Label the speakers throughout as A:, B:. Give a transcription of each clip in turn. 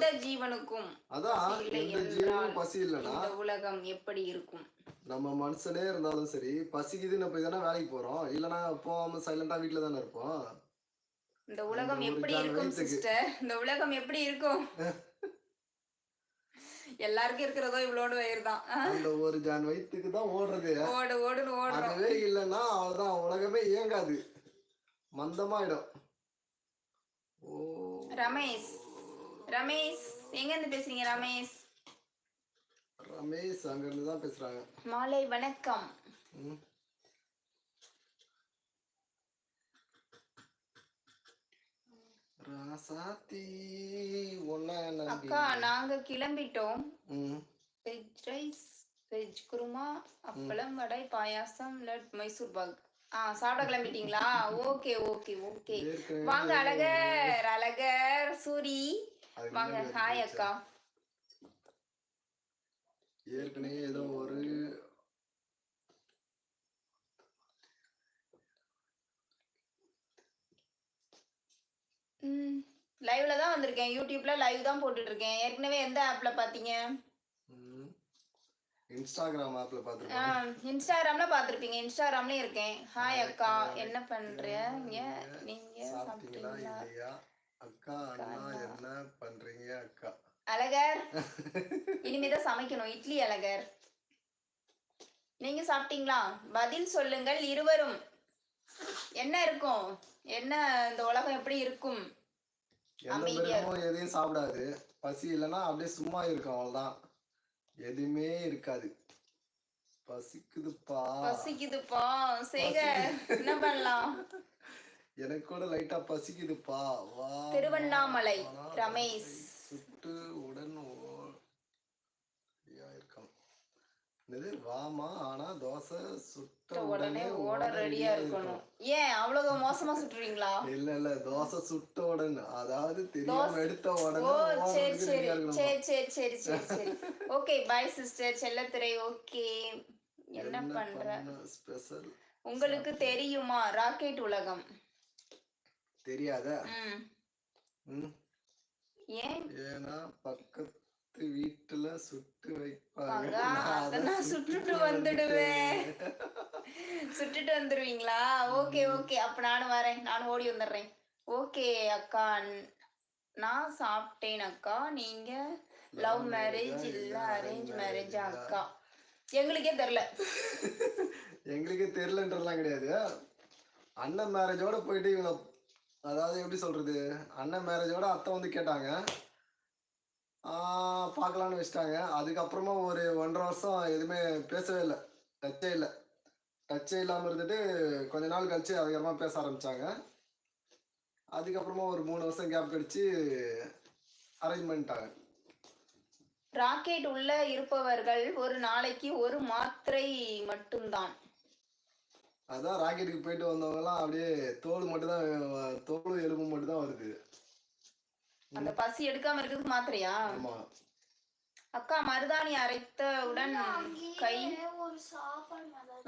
A: எந்த ஜீவனுக்கும் பசி இல்லைன்னா இந்த உலகம் எப்படி இருக்கும்?
B: நம்ம மனுஷனே இருந்தாலும் சரி, பசிக்குதுன்னு போய் தானே வேலைக்கு போறோம், இல்லைன்னா போகாம சைலண்டா வீட்டுல தானே இருப்போம்.
A: இந்த உலகம் எப்படி இருக்கும் சிஸ்டர்? இந்த உலகம் எப்படி இருக்கும்? எல்லாருக்கும் இருக்கிறதோ இவ்வளோடு வயிறு தான்.
B: அந்த ஒரு ஜான் வயிற்றுக்கு தான் ஓடுறது.
A: ஓடுன்னு ஓடுறோம்.
B: அதுவே இல்லைன்னா அவ்வளவுதான், உலகமே இயங்காது, மந்தமாயிடும்.
A: ரமேஷ் எங்க இருந்து பேசுறீங்க?
B: ரமேஷ் அங்க இருந்து தான் பேசுறாங்க.
A: மாலை வணக்கம். அக்கா நாங்க கிளம்பிட்டோம். வெஜ் ரைஸ், வெஜ் குருமா, அப்பளம், வடை, பாயாசம், லட், மைசூர் பாக். சாப்பிட கிளம்பிட்டீங்களா? Okay okay okay. வாங்க அழகர் சூரி வாங்க. ஹாய் அக்கா.
B: ஏற்கனவே ஏதோ ஒரு
A: லைவ்ல தான் வந்திருக்கேன். யூடியூப்ல லைவ் தான் போட்டுட்டு இருக்கேன். ஏற்கனவே எந்த ஆப்ல பாத்தீங்க?
B: இன்ஸ்டாகிராம் ஆப்ல பாத்துருக்கேன்.
A: இன்ஸ்டாகிராம்ல பாத்துருப்பீங்க. இன்ஸ்டாகிராம்லயும் இருக்கேன். ஹாய் அக்கா, என்ன பண்றீங்க? நீங்க
B: சாப்பிட்டீங்களா இல்லையா அக்கா? அண்ணா என்ன பண்றீங்க அக்கா?
A: அழகர் இனிமேதான் சமைக்கணும். இட்லி அழகர். நீங்க சாப்பிட்டீங்களா? பதில் சொல்லுங்கள் இருவரும். என்ன இருக்கும்? என்ன இந்த உலகம் எப்படி இருக்கும்?
B: எதையும் சாப்பிடாது. பசி இல்லைன்னா அப்படியே சும்மா இருக்கும், அவ்வளவுதான். எதுவுமே இருக்காது.
A: பசிக்குதுப்பா சேக என்ன பண்ணலாம்?
B: எனக்கு கூட லைட்டா பசிக்குதுப்பா. வா
A: திருவண்ணாமலை ரமேஷ்.
B: சுட்டு உடன் இருக்கும். வாமா, ஆனா தோசை சுட்ட உடனே
A: ஓட ரெடியா இருக்கணும். ஏன் அவ்வளவு மோசமா சுட்டுறீங்களா?
B: இல்ல தோசை சுட்ட உடனே, அதாவது தெரியாம எடுத்த உடனே.
A: சரி. Okay bye sister Chellathurai. Okay என்ன பண்ற?
B: ஸ்பெஷல்
A: உங்களுக்கு தெரியுமா ராக்கெட் உலகம்?
B: தெரியாதா? ஏன்னா பக்கத்து வீட்டுல சுட்டு வைப்பாங்க.
A: நான் சுட்டுட்டு வந்துடுவேன். சுட்டுட்டு வந்துருவீங்களா? Okay okay. அப்ப நானும் வரேன். நானும் ஓடி வந்துடுறேன். ஓகே அக்கா, நான் சாப்பிட்டேன் அக்கா. நீங்க லவ் மேரேஜ் இல்ல அரேஞ்ச் மேரேஜ் அக்கா? எங்களுக்கே
B: தெரியலன்றலாம் கிடையாது. அண்ணன் மேரேஜோட போயிட்டு இவங்க, அதாவது எப்படி சொல்றது, அண்ணன் மேரேஜோட அத்தை வந்து கேட்டாங்க, பார்க்கலான்னு வச்சுட்டாங்க. அதுக்கப்புறமா ஒரு 1.5 வருஷம் எதுவுமே பேசவே இல்லை, டச்சே இல்லாமல் இருந்துட்டு கொஞ்ச நாள் கழிச்சு அதுக்கப்புறமா பேச ஆரம்பிச்சாங்க. அதுக்கப்புறமா ஒரு 3 வருஷம் கேப் கழிச்சு அரேஞ்ச் பண்ணிட்டாங்க.
A: ராக்கெட் உள்ள இருப்பவர்கள் ஒரு நாளைக்கு ஒரு மாத்திரை மட்டும்தான்.
B: அதான் ராக்கெட்டுக்கு போயிட்டு வந்தவங்க எல்லாம் அப்படியே தோல் எலும்பு மட்டும் தான் வருது.
A: அந்த பசி எடுக்காம இருக்கிறதுக்கு மாத்திரையா? அக்கா மருதாணி அரைத்தவுடன் கை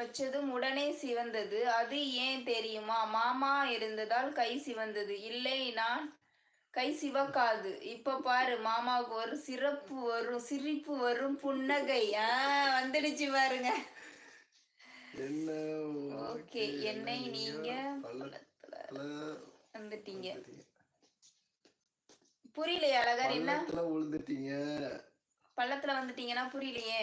A: வச்சதும் உடனே சிவந்தது, அது ஏன் தெரியுமா? மாமா இருந்ததால் கை சிவந்தது. இல்லை, நான் கை சிவக்காது. இப்ப பாரு, மாமாவுக்கு ஒரு சிரிப்பு வரும், புன்னகை வந்துடுச்சு பாருங்க. ஓகே, என்னை நீங்க வந்துட்டீங்க. புரியலையே அழகர். என்ன பள்ளத்துல வந்துட்டீங்கன்னா புரியலையே.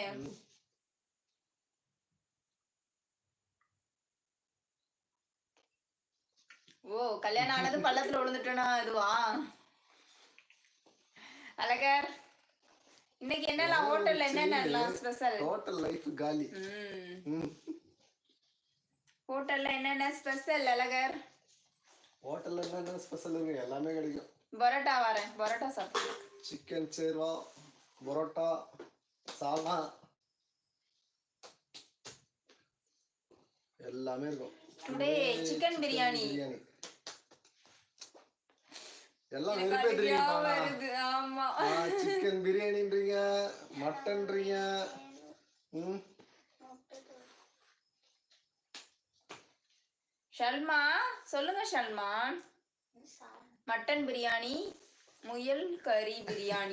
A: ஓ, கல்யாணம் ஆனது பள்ளத்துல விழுந்துட்டேனா? இதுவா அழகர்? இன்னைக்கு என்னலாம் ஹோட்டல்ல என்னென்னலாம் ஸ்பெஷல்?
B: ஹோட்டல் லைஃப் காலி.
A: ஹோட்டல்ல என்னென்ன ஸ்பெஷல் அழகர்?
B: ஹோட்டல்ல என்னென்ன ஸ்பெஷல் இருக்கு? எல்லாமே கிடைக்கும்.
A: பரோட்டா வரேன், பரோட்டா சாப்பிடு.
B: சிக்கன் சேர்வா, பரோட்டா, சால்னா எல்லாமே இருக்கும்.
A: Today chicken biryani.
B: எல்லாம் வருது.
A: ஆமா,
B: சிக்கன் பிரியாணின்றீங்க, மட்டன்ன்றீங்க.
A: ஷல்மா சொல்லுங்க. ஷல்மா மட்டன் பிரியாணி, முயல் கறி பிரியாணி.